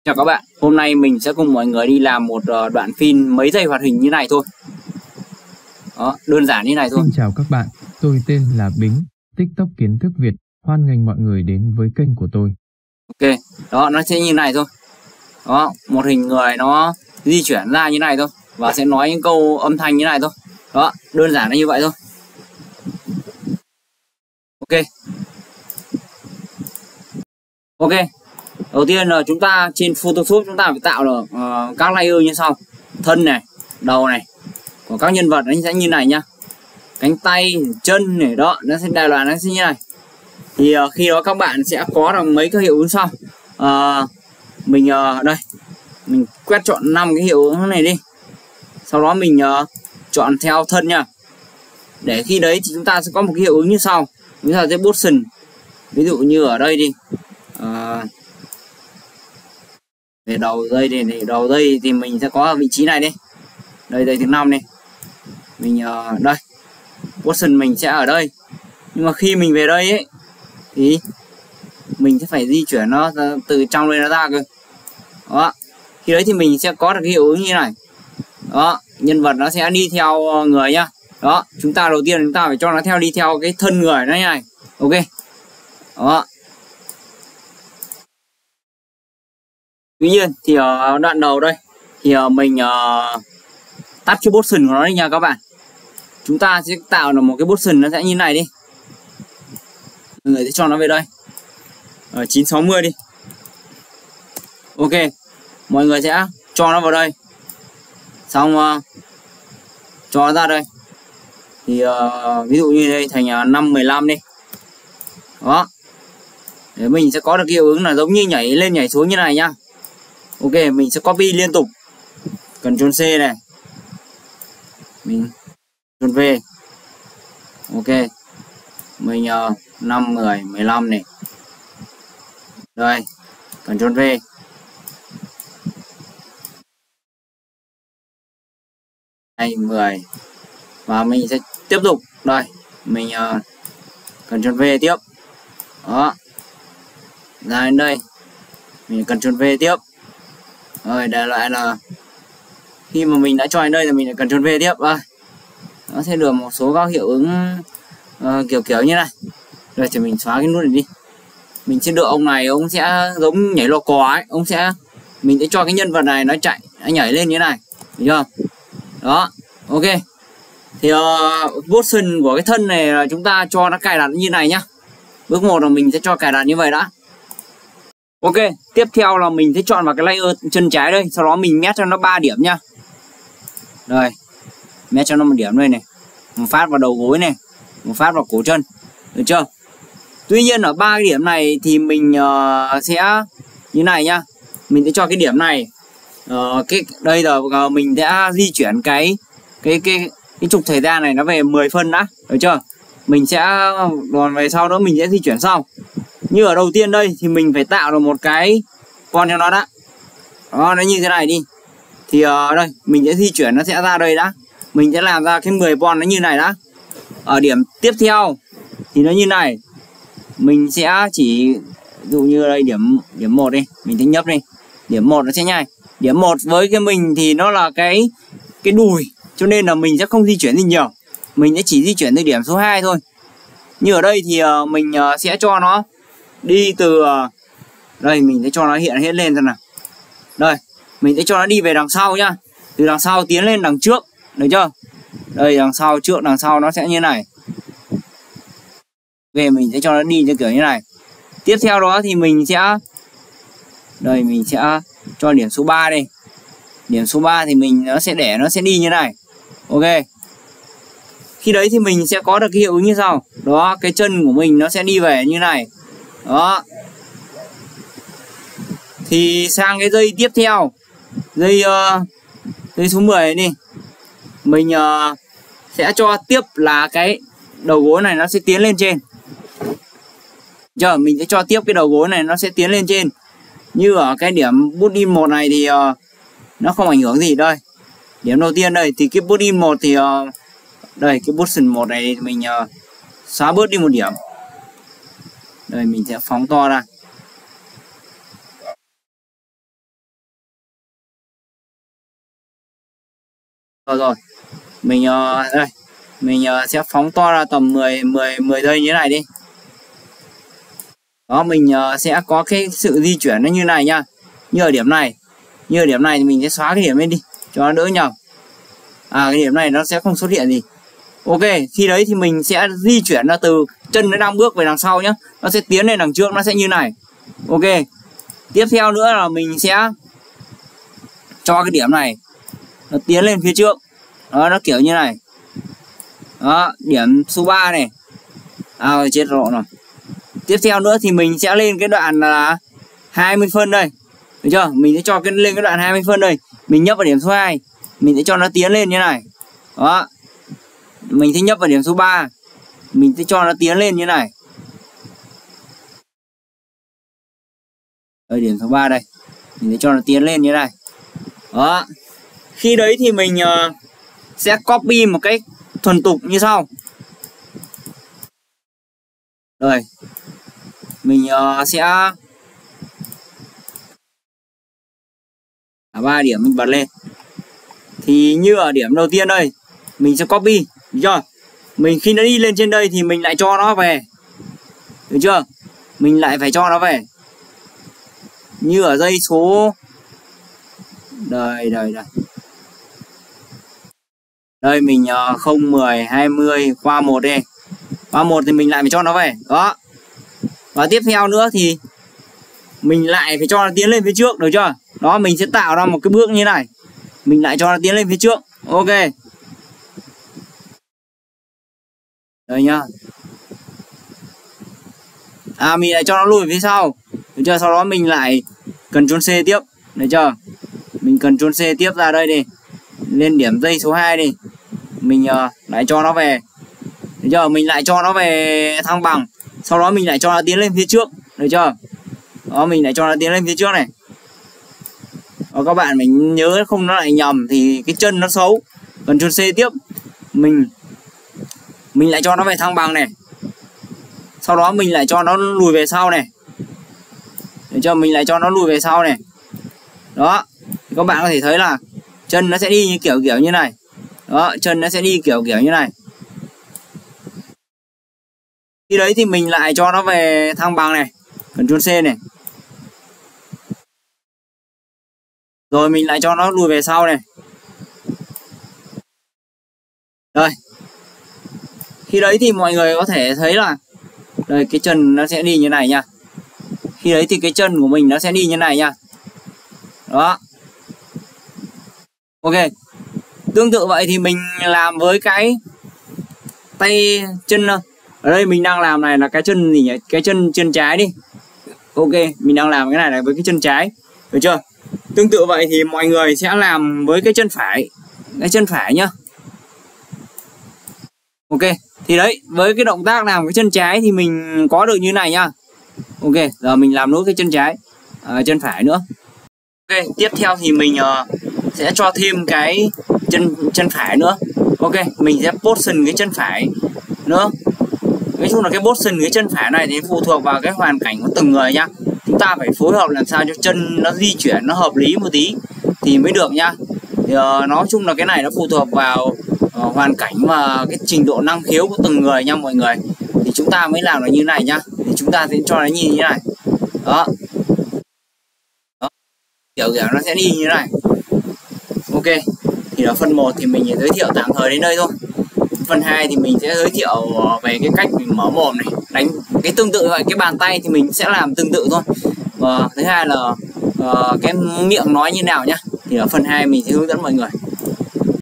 Chào các bạn, hôm nay mình sẽ cùng mọi người đi làm một đoạn phim mấy giây hoạt hình như này thôi. Đó, đơn giản như này thôi. Xin chào các bạn, tôi tên là Bính, TikTok kiến thức Việt, hoan nghênh mọi người đến với kênh của tôi. Ok, đó, nó sẽ như này thôi. Đó, một hình người nó di chuyển ra như này thôi. Và sẽ nói những câu âm thanh như này thôi. Đó, đơn giản là như vậy thôi. Ok. Ok, đầu tiên là chúng ta trên Photoshop chúng ta phải tạo được các layer như sau. Thân này, đầu này của các nhân vật nó sẽ như này nhá. Cánh tay, chân này, đó, nó sẽ đại loại nó sẽ như này. Thì khi đó các bạn sẽ có được mấy cái hiệu ứng sau. Mình đây mình quét chọn 5 cái hiệu ứng này đi, sau đó mình chọn theo thân nha. Để khi đấy thì chúng ta sẽ có một cái hiệu ứng như sau. Chúng ta sẽ motion, ví dụ như ở đây đi, về đầu dây đi, đầu dây thì mình sẽ có ở vị trí này đi, đây dây thứ 5 này, mình đây motion mình sẽ ở đây. Nhưng mà khi mình về đây ấy thì mình sẽ phải di chuyển nó từ trong đây nó ra cơ. Đó, khi đấy thì mình sẽ có được cái hiệu ứng như này. Đó, nhân vật nó sẽ đi theo người nhá. Đó, chúng ta đầu tiên chúng ta phải cho nó theo đi theo cái thân người nó như này. Ok. Đó. Tuy nhiên thì ở đoạn đầu đây thì mình tắt cái motion của nó đi nha các bạn. Chúng ta sẽ tạo được một cái motion nó sẽ như này đi. Người sẽ cho nó về đây. 960 đi. Ok. Mọi người sẽ cho nó vào đây. Xong cho nó ra đây. Thì ví dụ như đây thành 515 đi. Đó. Để mình sẽ có được cái hiệu ứng là giống như nhảy lên nhảy xuống như này nhá. Ok, mình sẽ copy liên tục. Ctrl C này. Mình Ctrl V. Ok. Mình 5 10 15 này. Đây, Ctrl V. Đây 10. Và mình sẽ tiếp tục. Đây, mình Ctrl V tiếp. Đó. Ra đến đây. Mình Ctrl V tiếp. Rồi, để lại là khi mà mình đã cho đến đây là mình lại Ctrl V tiếp. Đây. Nó sẽ được một số các hiệu ứng kiểu như này. Rồi thì mình xóa cái nút này đi. Mình sẽ được ông này, ông sẽ giống nhảy lò cò ấy, mình sẽ cho cái nhân vật này nó chạy, nó nhảy lên như này, được chưa? Đó, ok. Thì motion của cái thân này là chúng ta cho nó cài đặt như này nhá. Bước 1 là mình sẽ cho cài đặt như vậy đã. Ok, tiếp theo là mình sẽ chọn vào cái layer chân trái đây, sau đó mình mét cho nó 3 điểm nhá. Đây, mét cho nó 1 điểm đây này, một phát vào đầu gối này, một phát vào cổ chân, được chưa? Tuy nhiên ở 3 cái điểm này thì mình sẽ như này nhá. Mình sẽ cho cái điểm này đây là mình sẽ di chuyển cái trục thời gian này nó về 10 phân đã, được chưa? Mình sẽ còn về sau đó mình sẽ di chuyển sau. Như ở đầu tiên đây thì mình phải tạo được một cái con cho nó đã. Đó, nó như thế này đi. Thì đây mình sẽ di chuyển nó sẽ ra đây đã. Mình sẽ làm ra cái 10 con nó như này đã. Ở điểm tiếp theo thì nó như này. Mình sẽ chỉ ví dụ như đây điểm 1 đi, mình sẽ nhấp đi. Điểm 1 nó sẽ nhai. Điểm 1 với cái mình thì nó là cái đùi, cho nên là mình sẽ không di chuyển gì nhiều. Mình sẽ chỉ di chuyển từ điểm số 2 thôi. Như ở đây thì mình sẽ cho nó đi từ đây, mình sẽ cho nó hiện lên xem nào. Đây, mình sẽ cho nó đi về đằng sau nhá. Từ đằng sau tiến lên đằng trước, được chưa? Đây, đằng sau, trước, đằng sau nó sẽ như này. Về mình sẽ cho nó đi như kiểu như này. Tiếp theo đó thì mình sẽ đây, mình sẽ cho điểm số 3 đây. Điểm số 3 thì mình nó sẽ đi như này. Ok. Khi đấy thì mình sẽ có được cái hiệu ứng như sau. Đó, cái chân của mình nó sẽ đi về như này. Đó. Thì sang cái dây tiếp theo, dây số 10 này đi. Mình sẽ cho tiếp là cái đầu gối này nó sẽ tiến lên trên. Giờ mình sẽ cho tiếp cái đầu gối này nó sẽ tiến lên trên. Như ở cái điểm bút in 1 này thì nó không ảnh hưởng gì đây. Điểm đầu tiên đây thì cái bút in 1 thì đây cái motion 1 này mình xóa bớt đi 1 điểm. Đây mình sẽ phóng to ra. Rồi mình đây mình sẽ phóng to ra tầm 10 giây như thế này đi. Đó, mình sẽ có cái sự di chuyển nó như này nha. Như ở điểm này thì mình sẽ xóa cái điểm lên đi cho nó đỡ nhầm. Cái điểm này nó sẽ không xuất hiện gì. Ok, khi đấy thì mình sẽ di chuyển ra từ chân nó đang bước về đằng sau nhé. Nó sẽ tiến lên đằng trước, nó sẽ như này. Ok, tiếp theo nữa là mình sẽ cho cái điểm này nó tiến lên phía trước. Đó, nó kiểu như này. Đó, điểm số 3 này. Chết rồi. Tiếp theo nữa thì mình sẽ lên cái đoạn là 20 phân đây. Được chưa? Mình sẽ cho lên cái đoạn 20 phân đây. Mình nhấp vào điểm số 2. Mình sẽ cho nó tiến lên như này. Đó. Mình sẽ nhấp vào điểm số 3. Mình sẽ cho nó tiến lên như này. Đây, điểm số 3 đây. Mình sẽ cho nó tiến lên như này. Đó. Khi đấy thì mình sẽ copy một cách thuần tục như sau. Rồi. Mình sẽ 3 điểm mình bật lên. Thì như ở điểm đầu tiên đây, mình sẽ copy, được chưa? Mình khi nó đi lên trên đây thì mình lại cho nó về. Được chưa? Mình lại phải cho nó về. Như ở dây số đây. Đây mình 0, 10, 20 qua 1 đây. Qua 1 thì mình lại phải cho nó về. Đó. Và tiếp theo nữa thì mình lại phải cho nó tiến lên phía trước, được chưa? Đó, mình sẽ tạo ra một cái bước như này. Mình lại cho nó tiến lên phía trước. Ok. Đây nhá. Mình lại cho nó lùi phía sau. Được chưa? Sau đó mình lại Ctrl C tiếp. Được chưa? Mình Ctrl C tiếp ra đây đi. Lên điểm dây số 2 đi. Mình lại cho nó về. Được chưa? Mình lại cho nó về thăng bằng. Sau đó mình lại cho nó tiến lên phía trước. Được chưa? Đó, mình lại cho nó tiến lên phía trước này. Đó, các bạn mình nhớ không nó lại nhầm thì cái chân nó xấu. Ctrl C tiếp. Mình lại cho nó về thăng bằng này. Sau đó mình lại cho nó lùi về sau này. Để cho mình lại cho nó lùi về sau này. Đó. Thì các bạn có thể thấy là chân nó sẽ đi như kiểu như này. Đó, chân nó sẽ đi kiểu như này. Khi đấy thì mình lại cho nó về thăng bằng này. Ctrl C này. Rồi mình lại cho nó lùi về sau này. Đây. Khi đấy thì mọi người có thể thấy là đây, cái chân nó sẽ đi như này nha. Khi đấy thì cái chân của mình nó sẽ đi như này nha. Đó. Ok. Tương tự vậy thì mình làm với cái tay chân. Ở đây mình đang làm này là cái chân gì nhỉ? Cái chân trái đi. Ok, mình đang làm cái này là với cái chân trái. Được chưa? Tương tự vậy thì mọi người sẽ làm với cái chân phải. Cái chân phải nhá. Ok, thì đấy, với cái động tác làm cái chân trái thì mình có được như này nhá. Ok, giờ mình làm nốt cái chân trái, chân phải nữa. Ok, tiếp theo thì mình sẽ cho thêm cái chân phải nữa. Ok, mình sẽ position cái chân phải nữa. Nói chung là cái position cái chân phải này thì phụ thuộc vào cái hoàn cảnh của từng người nhá. Chúng ta phải phối hợp làm sao cho chân nó di chuyển nó hợp lý một tí thì mới được nhá. Thì nói chung là cái này nó phụ thuộc vào hoàn cảnh và cái trình độ năng khiếu của từng người nha mọi người. Thì chúng ta mới làm được như này nhá. Thì chúng ta sẽ cho nó như thế này. Đó. Đó. Kiểu nó sẽ đi như thế này. Ok. Thì ở phần 1 thì mình giới thiệu tạm thời đến đây thôi. Phần 2 thì mình sẽ giới thiệu về cái cách mình mở mồm này, đánh cái tương tự vậy. Cái bàn tay thì mình sẽ làm tương tự thôi. Và thứ hai là cái miệng nói như nào nhá. Thì ở phần 2 mình sẽ hướng dẫn mọi người.